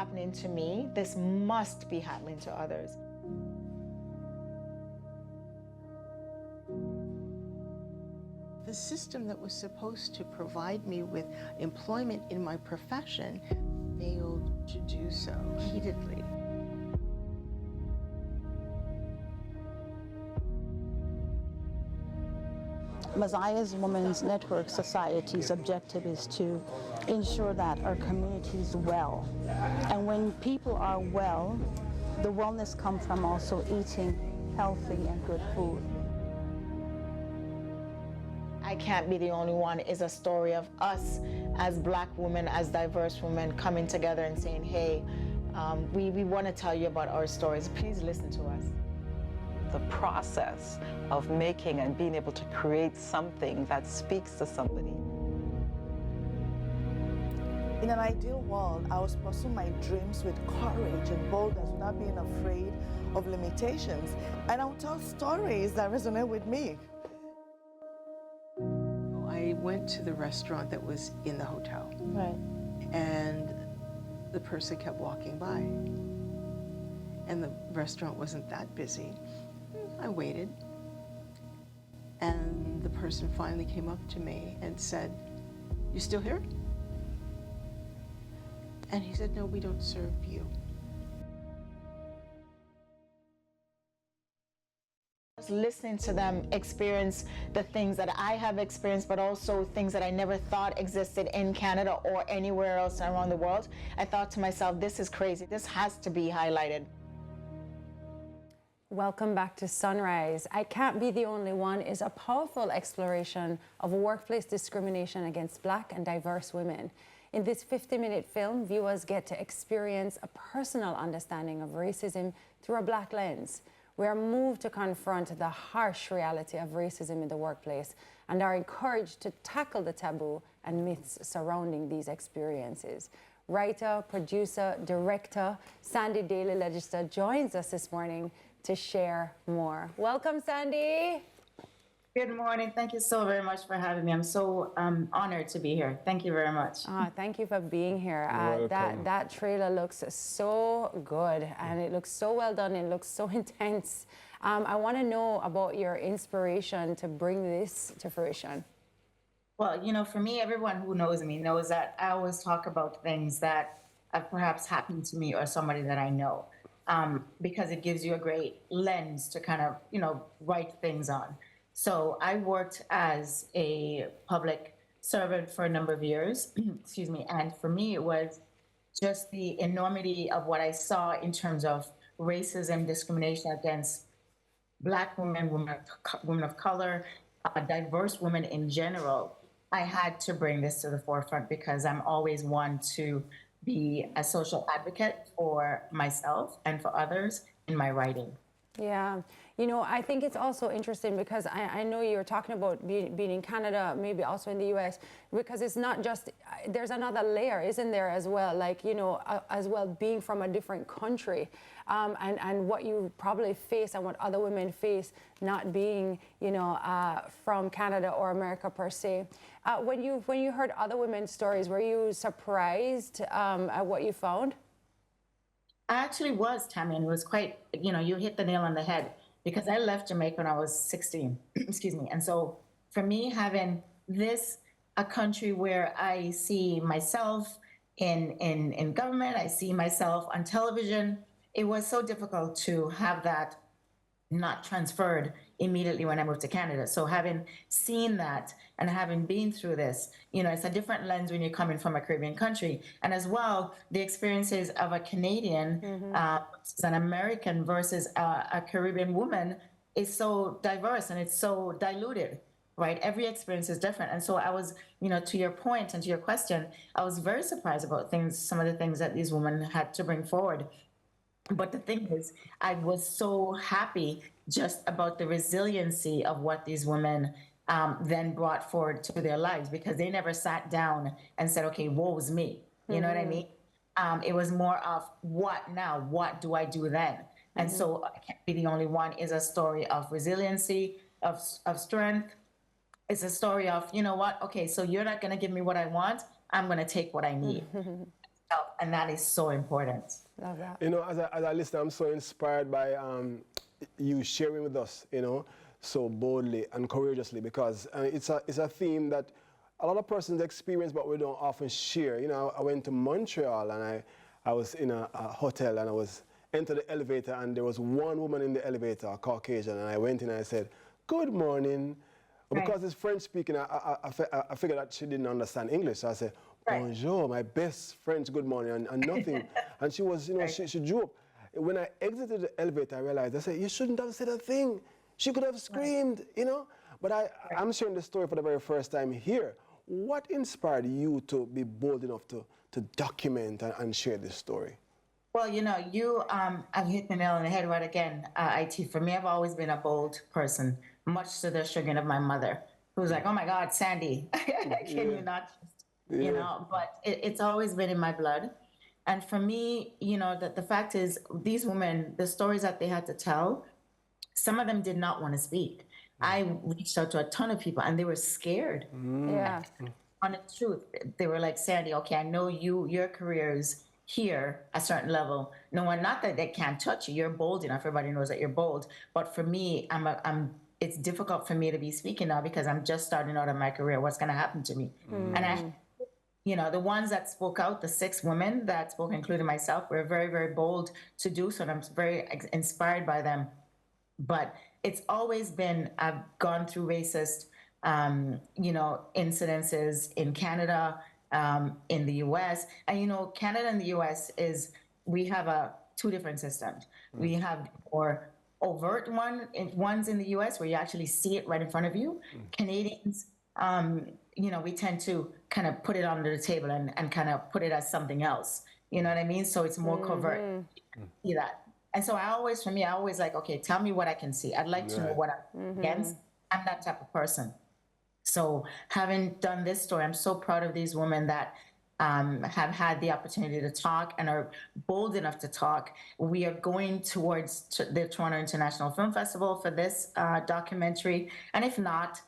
happening to me, this must be happening to others. The system that was supposed to provide me with employment in my profession failed to do so repeatedly. Messiah's Women's Network Society's objective is to ensure that our community is well. And when people are well, the wellness comes from also eating healthy and good food. I Can't Be the Only One is a story of us as Black women, as diverse women, coming together and saying, hey, we want to tell you about our stories. Please listen to us. The process of making and being able to create something that speaks to somebody. In an ideal world, I was pursuing my dreams with courage and boldness without being afraid of limitations. And I would tell stories that resonate with me. I went to the restaurant that was in the hotel. Right. And the person kept walking by. And the restaurant wasn't that busy. I waited. And the person finally came up to me and said, "You still here?" And he said, "No, we don't serve you." Listening to them experience the things that I have experienced, but also things that I never thought existed in Canada or anywhere else around the world, I thought to myself, this is crazy. This has to be highlighted. Welcome back to Sunrise. I Can't Be the Only One is a powerful exploration of workplace discrimination against Black and diverse women. In this 50-minute film, viewers get to experience a personal understanding of racism through a Black lens. We are moved to confront the harsh reality of racism in the workplace and are encouraged to tackle the taboo and myths surrounding these experiences. Writer, producer, director Sandy Daly-Legister joins us this morning to share more. Welcome, Sandy. Good morning. Thank you so very much for having me. I'm so honored to be here. Thank you very much. Thank you for being here. That trailer looks so good and it looks so well done and it looks so intense. I want to know about your inspiration to bring this to fruition. Well, you know, for me, everyone who knows me knows that I always talk about things that have perhaps happened to me or somebody that I know, because it gives you a great lens to kind of, you know, write things on. So I worked as a public servant for a number of years, excuse me, and for me it was just the enormity of what I saw in terms of racism, discrimination against Black women, women of color, diverse women in general. I had to bring this to the forefront because I'm always one to be a social advocate for myself and for others in my writing. Yeah, you know, I think it's also interesting because I know you're talking about being in Canada, maybe also in the US, because it's not just, there's another layer, isn't there, as well, like, you know, as well being from a different country and what you probably face and what other women face not being, you know, from Canada or America per se. When you heard other women's stories, were you surprised at what you found? I actually was, Tami, and it was quite, you know, you hit the nail on the head because I left Jamaica when I was 16, excuse me. And so for me, having this, a country where I see myself in government, I see myself on television, it was so difficult to have that not transferred immediately when I moved to Canada. So having seen that and having been through this, you know, it's a different lens when you're coming from a Caribbean country. And as well, the experiences of a Canadian, an American versus a Caribbean woman is so diverse and it's so diluted, right? Every experience is different. And so I was, you know, to your point and to your question, I was very surprised about some of the things that these women had to bring forward. But the thing is, I was so happy just about the resiliency of what these women then brought forward to their lives, because they never sat down and said, okay, woe's me. You know what I mean? It was more of what now? What do I do then? And so I Can't Be the Only One is a story of resiliency, of strength. It's a story of, you know what? Okay, so you're not going to give me what I want. I'm going to take what I need. and that is so important. Love that. You know, as a listener, I'm so inspired by you sharing with us, you know, so boldly and courageously, because it's a theme that a lot of persons experience, but we don't often share. You know, I went to Montreal and I was in a hotel and I was entered the elevator and there was one woman in the elevator, a Caucasian, and I went in and I said, "Good morning." Right. Because it's French speaking, I figured that she didn't understand English, so I said, Right. "Bonjour, my best French good morning," and nothing. And she was, you know, she drew up. When I exited the elevator, I realized, I said, "You shouldn't have said a thing. She could have screamed," you know? But I'm sharing the story for the very first time here. What inspired you to be bold enough to document and share this story? Well, you know, I've hit the nail on the head right again, IT. For me, I've always been a bold person, much to the chagrin of my mother, who's like, "Oh my God, Sandy, can you not just," you know, but it's always been in my blood. And for me, you know, the fact is, these women, the stories that they had to tell, some of them did not want to speak. I reached out to a ton of people and they were scared. Yeah. On the truth, they were like, "Sandy, okay, I know your career is here a certain level. No one, not that they can't touch you. You're bold enough. Everybody knows that you're bold. But for me, it's difficult for me to be speaking now because I'm just starting out in my career. What's going to happen to me?" And you know, the ones that spoke out, the 6 women that spoke, including myself, were very, very bold to do so. And I'm very inspired by them. But it's always been, I've gone through racist, you know, incidences in Canada, in the US. And, you know, Canada and the US we have 2 different systems. We have more overt ones in the US where you actually see it right in front of you. Canadians, you know, we tend to kind of put it under the table and kind of put it as something else. You know what I mean? So it's more covert. See that. And so I always like, okay, tell me what I can see. I'd like to know what I'm against. I'm that type of person. So having done this story, I'm so proud of these women that have had the opportunity to talk and are bold enough to talk. We are going towards the Toronto International Film Festival for this documentary. And if not,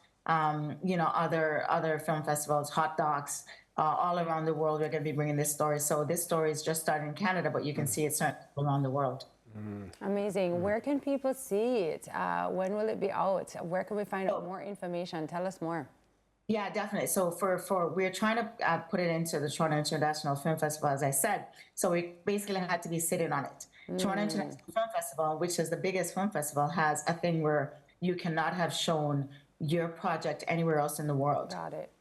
you know, other film festivals, hot docs, all around the world, we're going to be bringing this story. So this story is just started in Canada, but you can see it certainly around the world. Amazing. Where can people see it? When will it be out? Where can we find out more information? Tell us more. Yeah, definitely. So we're trying to put it into the Toronto International Film Festival, as I said. So we basically had to be sitting on it. Toronto International Film Festival, which is the biggest film festival, has a thing where you cannot have shown your project anywhere else in the world. Got it.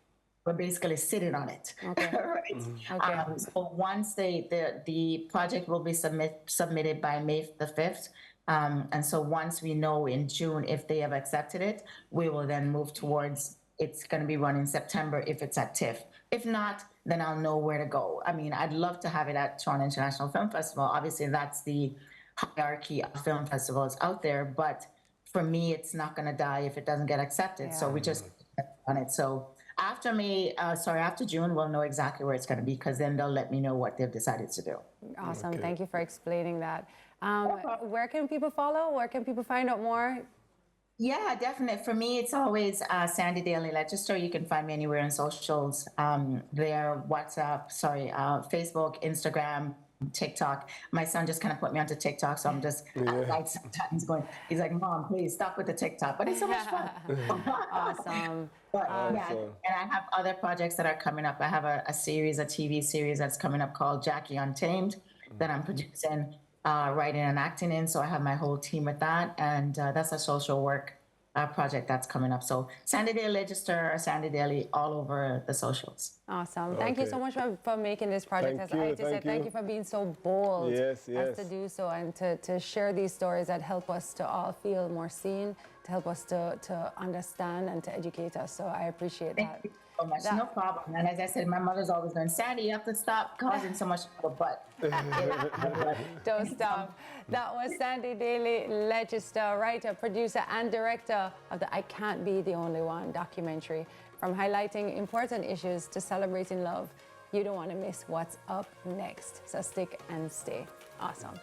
We're basically sitting on it. Okay. Right? Okay. So once the project will be submitted by May the 5th. And so once we know in June if they have accepted it, we will then move towards, it's going to be run in September if it's at TIFF. If not, then I'll know where to go. I mean, I'd love to have it at Toronto International Film Festival. Obviously, that's the hierarchy of film festivals out there. But for me, it's not going to die if it doesn't get accepted. Yeah. So we just on it. So after June, we'll know exactly where it's going to be, because then they'll let me know what they've decided to do. Awesome. Thank you for explaining that. Where can people follow? Where can people find out more? Yeah, definitely. For me, it's always Sandy Daily Legislator. You can find me anywhere on socials. There, Facebook, Instagram, TikTok. My son just kind of put me onto TikTok, so I'm just like sometimes going, he's like, "Mom, please stop with the TikTok," but it's so much fun. Awesome. But yeah, and I have other projects that are coming up. I have a TV series that's coming up called Jackie Untamed that I'm producing, writing and acting in. So I have my whole team with that, and that's a social work project that's coming up. So Sandy Daily Legislator, Sandy Daily, all over the socials. Awesome. Thank you so much for making this project. Thank you for being so bold as to do so, and to share these stories that help us to all feel more seen, to help us to understand and to educate us. So I appreciate that. Thank you so much. No problem. And as I said, my mother's always going, "Sandy, you have to stop causing so much trouble," but don't stop. That was Sandy Daily Legislator, writer, producer, and director of the I Can't Be the Only One documentary. From highlighting important issues to celebrating love, you don't want to miss what's up next. So stick and stay. Awesome.